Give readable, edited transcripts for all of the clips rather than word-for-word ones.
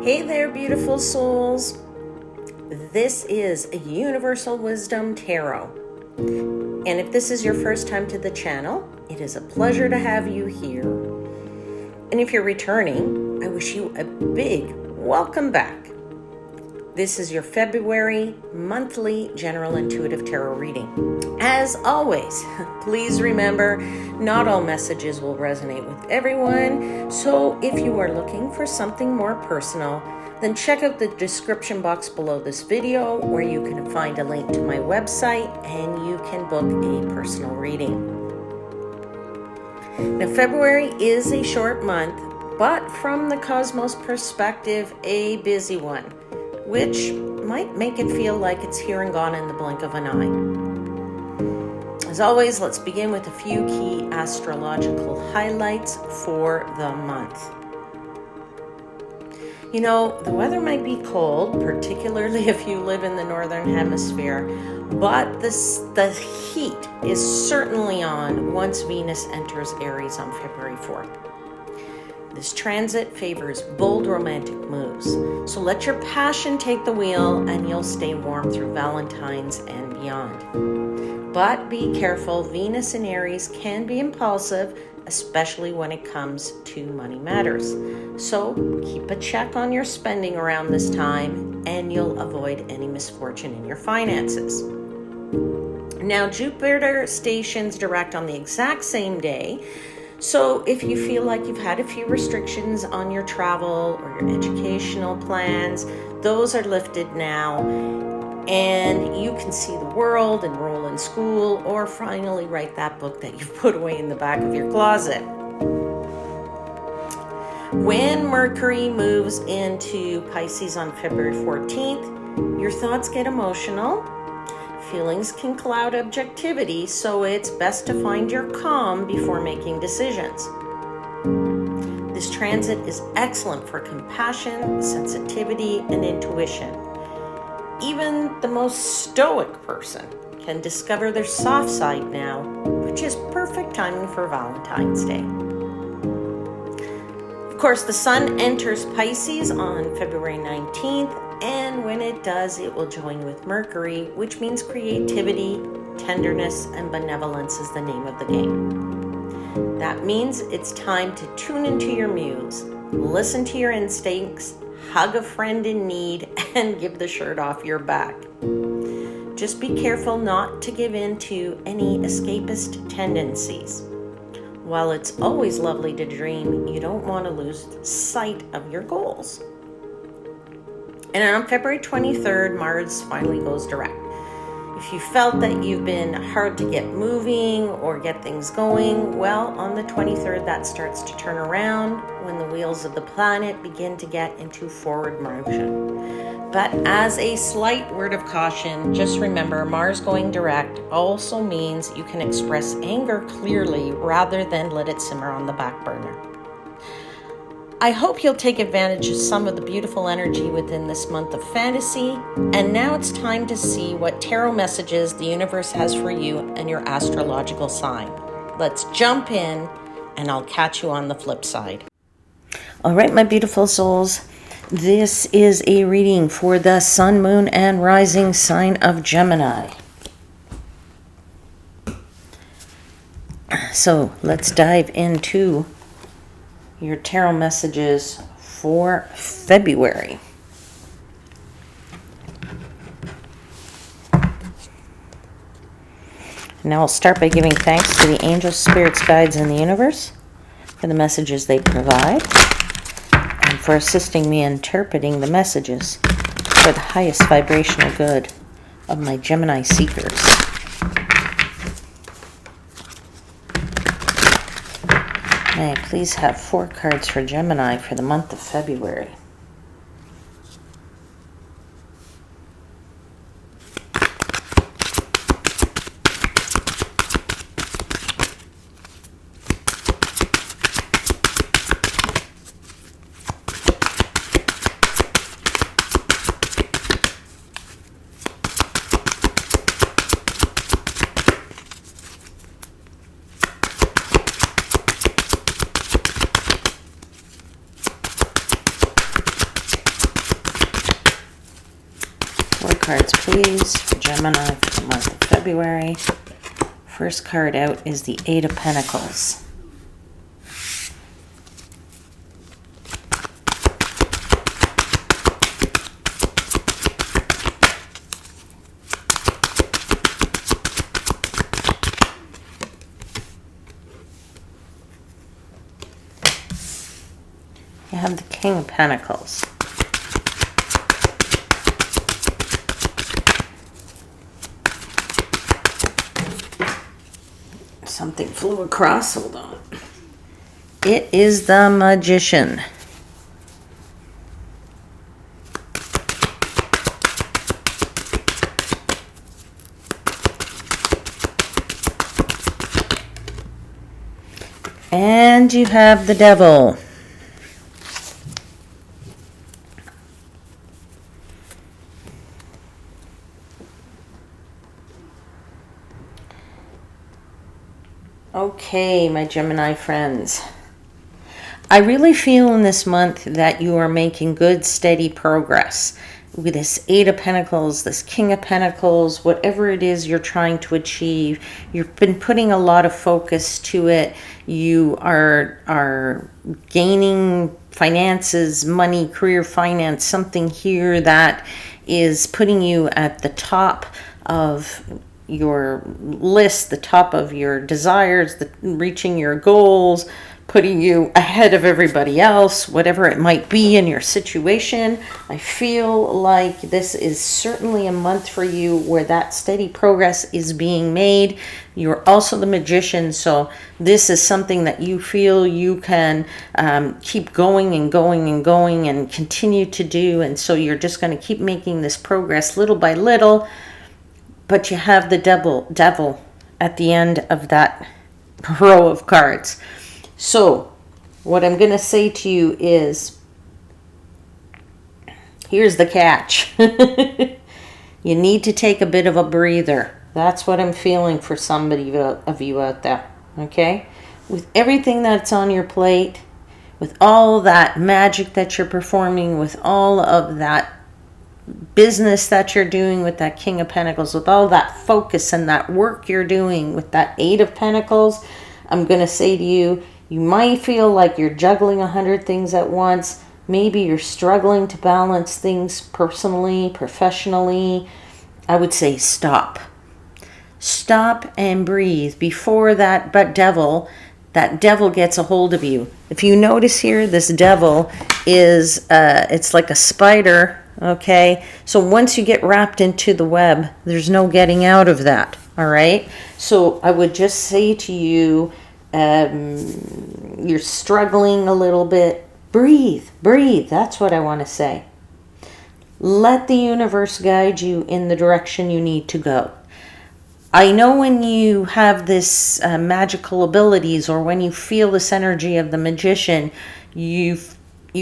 Hey there, beautiful souls. This is a Universal Wisdom Tarot. And if this is your first time to the channel, it is a pleasure to have you here. And if you're returning, I wish you a big welcome back. This is your February monthly General Intuitive Tarot reading. As always, please remember, not all messages will resonate with everyone. So if you are looking for something more personal, then check out the description box below this video where you can find a link to my website and you can book a personal reading. Now, February is a short month, but from the cosmos perspective, a busy one, which might make it feel like it's here and gone in the blink of an eye. As always, let's begin with a few key astrological highlights for the month. You know, the weather might be cold, particularly if you live in the northern hemisphere, but the heat is certainly on once Venus enters Aries on February 4th. This transit favors bold romantic moves, so let your passion take the wheel and you'll stay warm through Valentine's and beyond. But be careful, Venus in Aries can be impulsive, especially when it comes to money matters. So keep a check on your spending around this time and you'll avoid any misfortune in your finances. Now, Jupiter stations direct on the exact same day. So if you feel like you've had a few restrictions on your travel or your educational plans, those are lifted now, and you can see the world, enroll in school, or finally write that book that you've put away in the back of your closet. When Mercury moves into Pisces on February 14th, your thoughts get emotional. Feelings can cloud objectivity, so it's best to find your calm before making decisions. This transit is excellent for compassion, sensitivity, and intuition. Even the most stoic person can discover their soft side now, which is perfect timing for Valentine's Day. Of course, the Sun enters Pisces on February 19th, and when it does, it will join with Mercury, which means creativity, tenderness, and benevolence is the name of the game. That means it's time to tune into your muse, listen to your instincts, hug a friend in need, and give the shirt off your back. Just be careful not to give in to any escapist tendencies. While it's always lovely to dream, you don't want to lose sight of your goals. And on February 23rd, Mars finally goes direct. If you felt that you've been hard to get moving or get things going, well, on the 23rd, that starts to turn around when the wheels of the planet begin to get into forward motion. But as a slight word of caution, just remember, Mars going direct also means you can express anger clearly rather than let it simmer on the back burner. I hope you'll take advantage of some of the beautiful energy within this month of fantasy. And now it's time to see what tarot messages the universe has for you and your astrological sign. Let's jump in, and I'll catch you on the flip side. All right, my beautiful souls. This is a reading for the Sun, Moon, and Rising sign of Gemini. So let's dive into your tarot messages for February. Now I'll start by giving thanks to the angels, spirits, guides, and the universe for the messages they provide and for assisting me interpreting the messages for the highest vibrational good of my Gemini seekers. May I please have 4 cards for Gemini for the month of February? cards, please, for Gemini for the month of February. First card out is the Eight of Pentacles. You have the King of Pentacles. Something flew across. Hold on. It is the Magician. And you have the Devil. Okay, my Gemini friends. I really feel in this month that you are making good, steady progress with this Eight of Pentacles, this King of Pentacles, whatever it is you're trying to achieve. You've been putting a lot of focus to it. You are gaining finances, money, career finance, something here that is putting you at the top of your list, the top of your desires, reaching your goals, putting you ahead of everybody else, whatever it might be in your situation. I feel like this is certainly a month for you where that steady progress is being made. You're also the Magician, so this is something that you feel you can keep going and going and going and continue to do, and so you're just going to keep making this progress little by little. But you have the devil at the end of that row of cards. So what I'm going to say to you is, here's the catch. You need to take a bit of a breather. That's what I'm feeling for somebody of you out there. Okay? With everything that's on your plate, with all that magic that you're performing, with all of that business that you're doing with that King of Pentacles, with all that focus and that work you're doing with that Eight of Pentacles, I'm going to say to you, you might feel like you're juggling 100 things at once. Maybe you're struggling to balance things personally, professionally. I would say stop. Stop and breathe before that devil gets a hold of you. If you notice here, this devil is, it's like a spider. Okay, so once you get wrapped into the web, there's no getting out of that. All right, so I would just say to you, you're struggling a little bit. Breathe. That's what I want to say. Let the universe guide you in the direction you need to go. I know when you have this magical abilities, or when you feel this energy of the Magician, you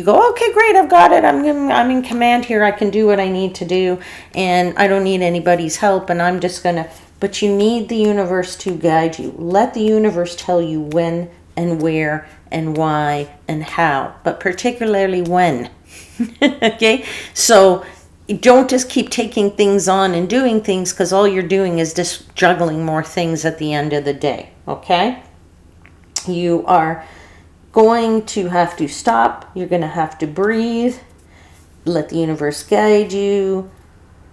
go, okay, great, I've got it. I'm in command here. I can do what I need to do, and I don't need anybody's help, and I'm just going to... But you need the universe to guide you. Let the universe tell you when and where and why and how, but particularly when. Okay? So don't just keep taking things on and doing things, because all you're doing is just juggling more things at the end of the day. Okay? You are going to have to stop. You're going to have to breathe. Let the universe guide you.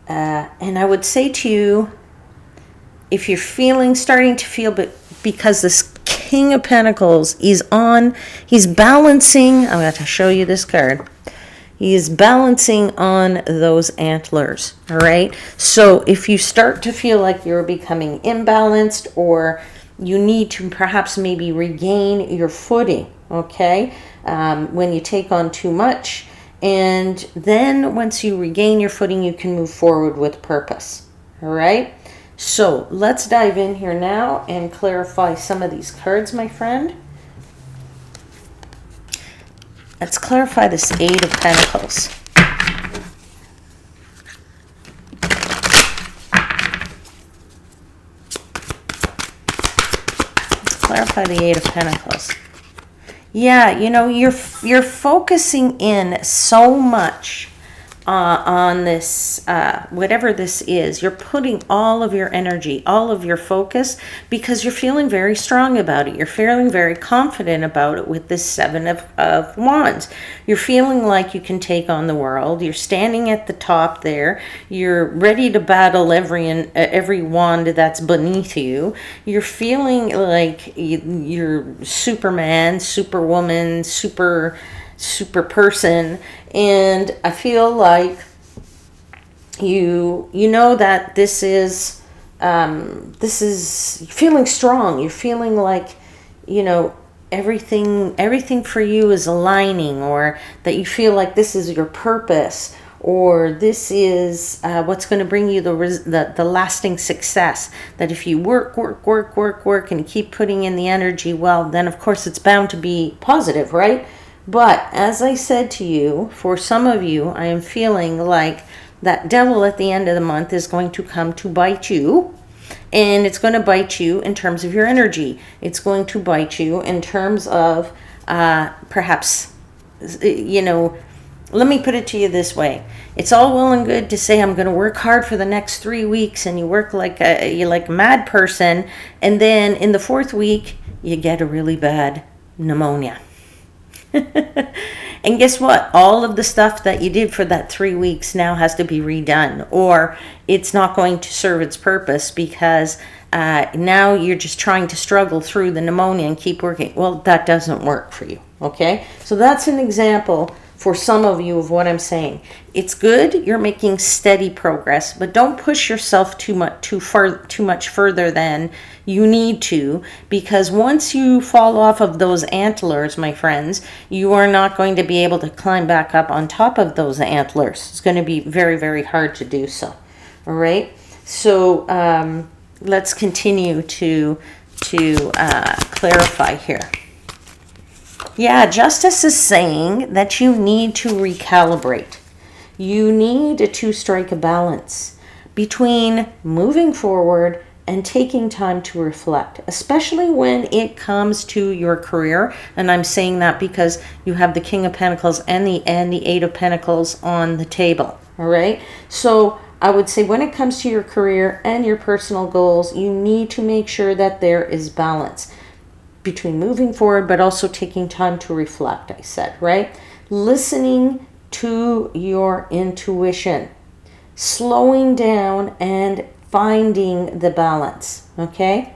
And I would say to you, if you're starting to feel, but because this King of Pentacles, he's balancing, I'm going to show you this card. He is balancing on those antlers. All right. So if you start to feel like you're becoming imbalanced, or you need to perhaps maybe regain your footing, okay, when you take on too much, and then once you regain your footing, you can move forward with purpose. All right. So let's dive in here now and clarify some of these cards, my friend. Let's clarify this Eight of Pentacles. Let's clarify the Eight of Pentacles. Yeah, you know, you're focusing in so much on this, whatever this is. You're putting all of your energy, all of your focus, because you're feeling very strong about it. You're feeling very confident about it with this Seven of Wands. You're feeling like you can take on the world. You're standing at the top there. You're ready to battle every wand that's beneath you. You're feeling like you're Superman, Superwoman, super person, and I feel like you know that this is feeling strong. You're feeling like, you know, everything for you is aligning, or that you feel like this is your purpose, or this is what's going to bring you the lasting success. That if you work and keep putting in the energy, well, then of course it's bound to be positive, right? But as I said to you, for some of you, I am feeling like that devil at the end of the month is going to come to bite you. And it's going to bite you in terms of your energy. It's going to bite you in terms of perhaps, you know, let me put it to you this way. It's all well and good to say, I'm going to work hard for the next 3 weeks, and you work like a mad person. And then in the 4th week, you get a really bad pneumonia. And guess what? All of the stuff that you did for that 3 weeks now has to be redone, or it's not going to serve its purpose, because now you're just trying to struggle through the pneumonia and keep working. Well, that doesn't work for you. Okay? So that's an example for some of you of what I'm saying. It's good you're making steady progress, but don't push yourself too much further than you need to, because once you fall off of those antlers, my friends, you are not going to be able to climb back up on top of those antlers. It's going to be very, very hard to do so. All right. So let's continue to clarify here. Yeah, Justice is saying that you need to recalibrate. You need to strike a balance between moving forward and taking time to reflect, especially when it comes to your career. And I'm saying that because you have the King of Pentacles and the Eight of Pentacles on the table. All right. So I would say when it comes to your career and your personal goals, you need to make sure that there is balance between moving forward, but also taking time to reflect, I said, right? Listening to your intuition, slowing down and finding the balance, okay?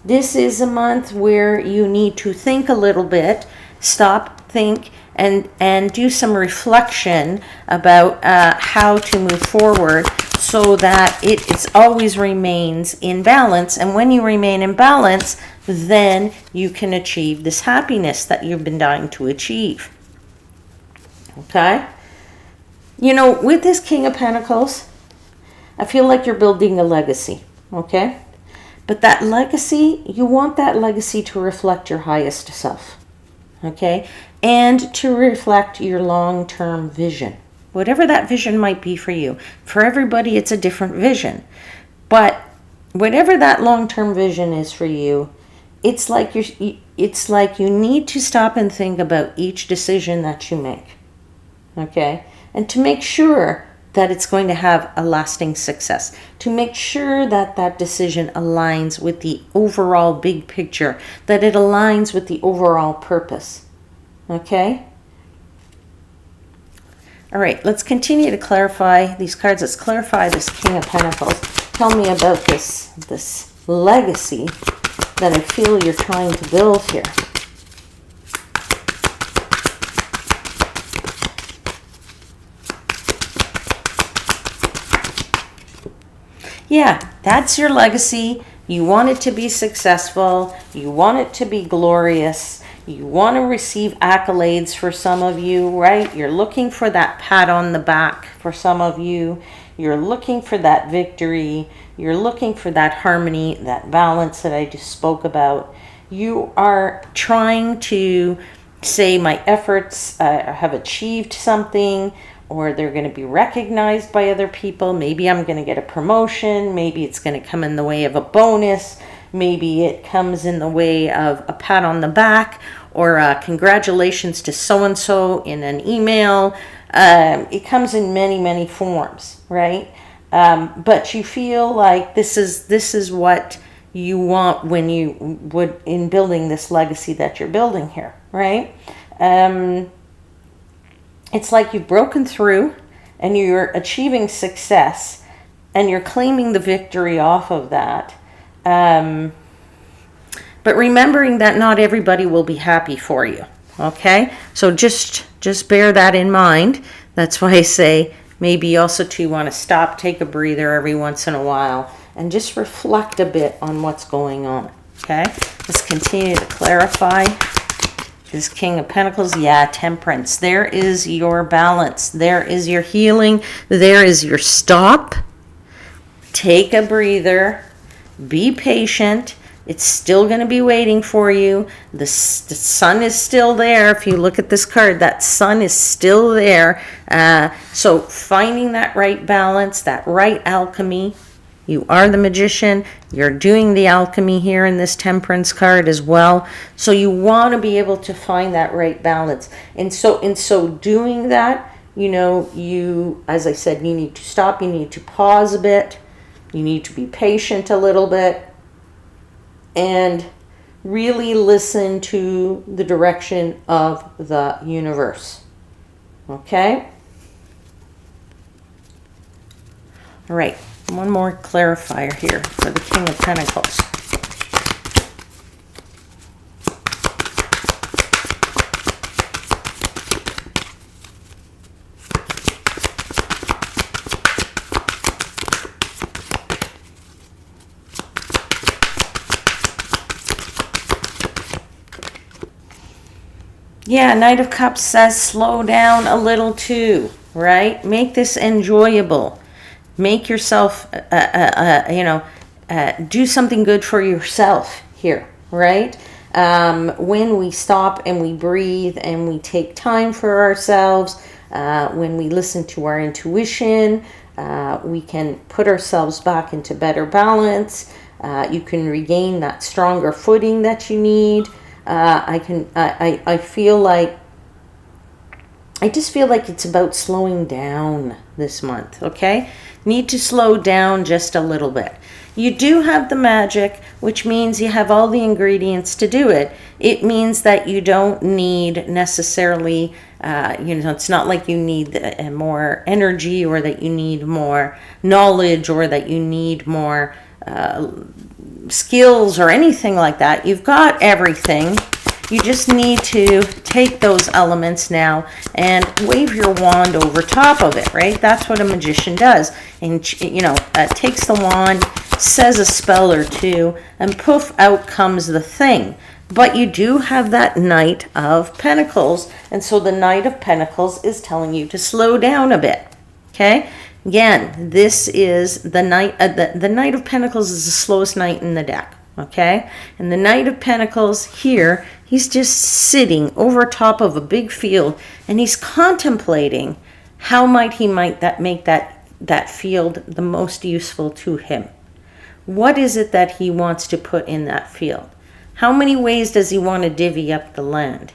This is a month where you need to think a little bit, stop, think, and do some reflection about how to move forward, so that it always remains in balance. And when you remain in balance, then you can achieve this happiness that you've been dying to achieve. Okay? You know, with this King of Pentacles, I feel like you're building a legacy. Okay? But that legacy, you want that legacy to reflect your highest self. Okay? And to reflect your long-term vision. Whatever that vision might be for you. For everybody, it's a different vision. But whatever that long-term vision is for you, it's like you need to stop and think about each decision that you make. Okay? And to make sure that it's going to have a lasting success. To make sure that that decision aligns with the overall big picture. That it aligns with the overall purpose. Okay? All right, let's continue to clarify these cards. Let's clarify this King of Pentacles. Tell me about this legacy that I feel you're trying to build here. Yeah, that's your legacy. You want it to be successful. You want it to be glorious. You want to receive accolades for some of you, right? You're looking for that pat on the back for some of you. You're looking for that victory. You're looking for that harmony, that balance that I just spoke about. You are trying to say my efforts have achieved something, or they're going to be recognized by other people. Maybe I'm going to get a promotion. Maybe it's going to come in the way of a bonus. Maybe it comes in the way of a pat on the back, or congratulations to so-and-so in an email. It comes in many, many forms, right? But you feel like this is what you want when you would in building this legacy that you're building here, right? It's like you've broken through and you're achieving success and you're claiming the victory off of that. But remembering that not everybody will be happy for you, okay? So just bear that in mind. That's why I say maybe you also too want to stop, take a breather every once in a while, and just reflect a bit on what's going on, okay? Let's continue to clarify. This King of Pentacles, yeah, Temperance. There is your balance. There is your healing. There is your stop. Take a breather. Be patient. It's still going to be waiting for you. The sun is still there. If you look at this card, that sun is still there. So finding that right balance, that right alchemy. You are the magician. You're doing the alchemy here in this Temperance card as well. So you want to be able to find that right balance. And so in so doing that, you know, you, as I said, you need to stop. You need to pause a bit. You need to be patient a little bit. And really listen to the direction of the universe. Okay? All right. One more clarifier here for the King of Pentacles. Yeah, Knight of Cups says slow down a little too, right? Make this enjoyable. Make yourself, do something good for yourself here, right? When we stop and we breathe and we take time for ourselves, when we listen to our intuition, we can put ourselves back into better balance. You can regain that stronger footing that you need. I just feel like it's about slowing down this month, okay? Need to slow down just a little bit. You do have the magic, which means you have all the ingredients to do it. It means that you don't need necessarily, it's not like you need more energy or that you need more knowledge or that you need more skills or anything like that. You've got everything. You just need to take those elements now and wave your wand over top of it, right? That's what a magician does. And, takes the wand, says a spell or two, and poof, out comes the thing. But you do have that Knight of Pentacles. And so the Knight of Pentacles is telling you to slow down a bit, okay? Again, this is the Knight. The Knight of Pentacles is the slowest knight in the deck, okay? And the Knight of Pentacles here, he's just sitting over top of a big field, and he's contemplating how might make that field the most useful to him. What is it that he wants to put in that field? How many ways does he want to divvy up the land?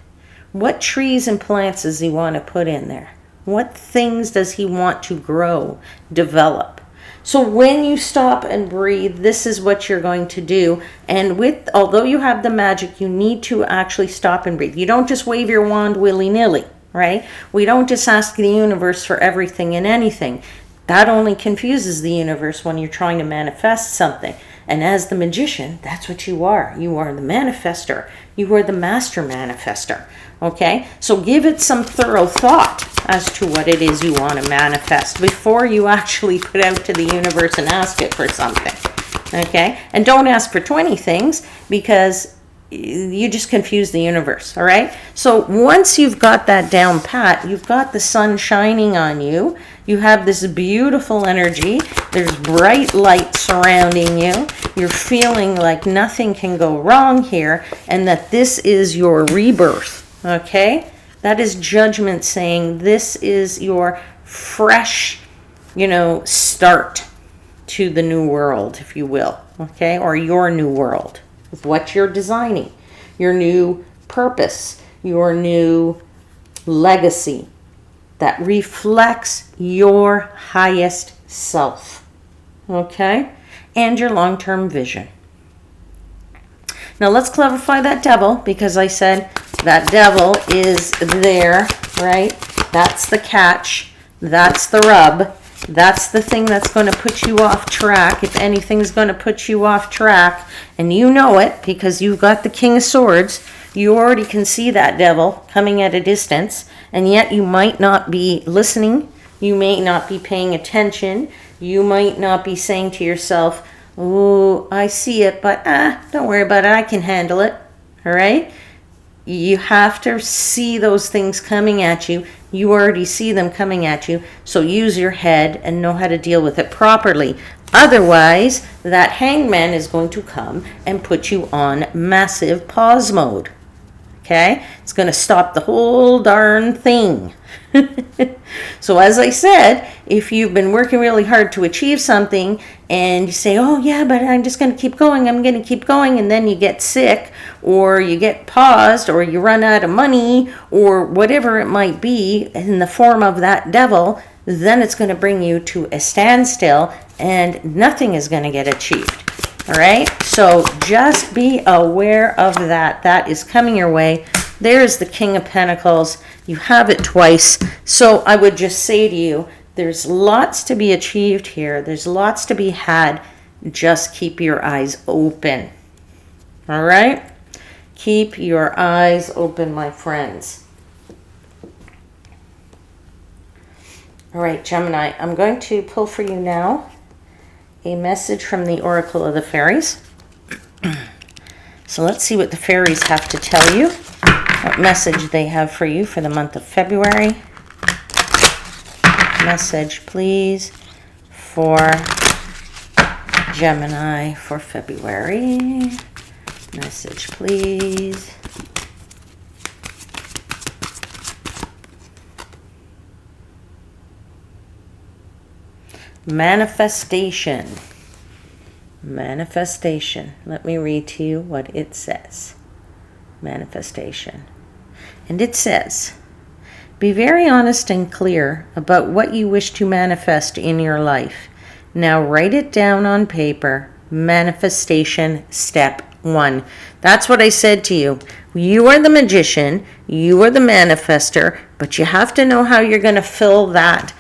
What trees and plants does he want to put in there? What things does he want to grow, develop? So when you stop and breathe, this is what you're going to do. And although you have the magic, you need to actually stop and breathe. You don't just wave your wand willy-nilly, right? We don't just ask the universe for everything and anything. That only confuses the universe when you're trying to manifest something. And as the magician, that's what you are. You are the manifester. You are the master manifester. Okay? So give it some thorough thought as to what it is you want to manifest before you actually put out to the universe and ask it for something. Okay? And don't ask for 20 things because you just confuse the universe. All right? So once you've got that down pat, you've got the sun shining on you. You have this beautiful energy. There's bright light surrounding you. You're feeling like nothing can go wrong here and that this is your rebirth. Okay? That is judgment saying this is your fresh, start to the new world, if you will. Okay? Or your new world. With what you're designing. Your new purpose, your new legacy that reflects your highest self, okay? And your long-term vision. Now let's clarify that devil, because I said that devil is there, right? That's the catch. That's the rub. That's the thing that's going to put you off track. If anything's going to put you off track, and you know it because you've got the King of Swords, you already can see that devil coming at a distance, and yet you might not be listening. You may not be paying attention. You might not be saying to yourself, oh, I see it, but don't worry about it. I can handle it. All right? You have to see those things coming at you. You already see them coming at you. So use your head and know how to deal with it properly. Otherwise, that hangman is going to come and put you on massive pause mode. Okay? It's going to stop the whole darn thing. So as I said, if you've been working really hard to achieve something and you say, oh yeah, but I'm just going to keep going, I'm going to keep going, and then you get sick or you get paused or you run out of money or whatever it might be in the form of that devil, then it's going to bring you to a standstill and nothing is going to get achieved. All right, so just be aware of that. That is coming your way. There's the King of Pentacles. You have it twice. So I would just say to you, there's lots to be achieved here. There's lots to be had. Just keep your eyes open. All right? Keep your eyes open, my friends. All right, Gemini, I'm going to pull for you now a message from the Oracle of the Fairies. So let's see what the fairies have to tell you, what message they have for you for the month of February. Message, please, for Gemini for February. Message, please. Manifestation. Manifestation. Let me read to you what it says. Manifestation. And it says, be very honest and clear about what you wish to manifest in your life. Now write it down on paper. Manifestation step 1. That's what I said to you. You are the magician. You are the manifester. But you have to know how you're going to fill that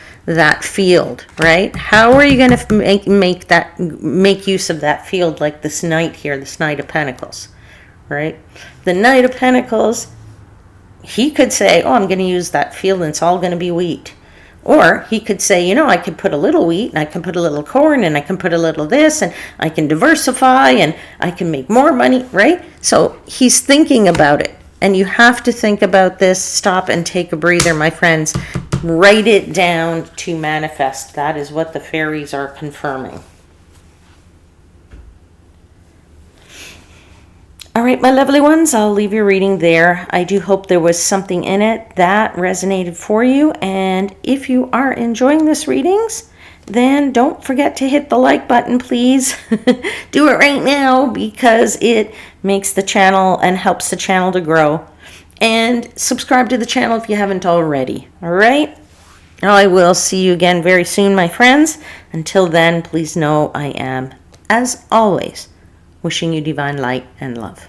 field, right? How are you going to make use of that field, like this Knight here, this Knight of Pentacles, right? The Knight of Pentacles, he could say, oh, I'm going to use that field and it's all going to be wheat. Or he could say, you know, I could put a little wheat and I can put a little corn and I can put a little this and I can diversify and I can make more money, right? So he's thinking about it. And you have to think about this. Stop and take a breather, my friends. Write it down to manifest. That is what the fairies are confirming. All right, my lovely ones, I'll leave your reading there. I do hope there was something in it that resonated for you. And if you are enjoying this readings, then don't forget to hit the like button, please. Do it right now because it makes the channel and helps the channel to grow. And subscribe to the channel if you haven't already. All right? I will see you again very soon, my friends. Until then, please know I am, as always, wishing you divine light and love.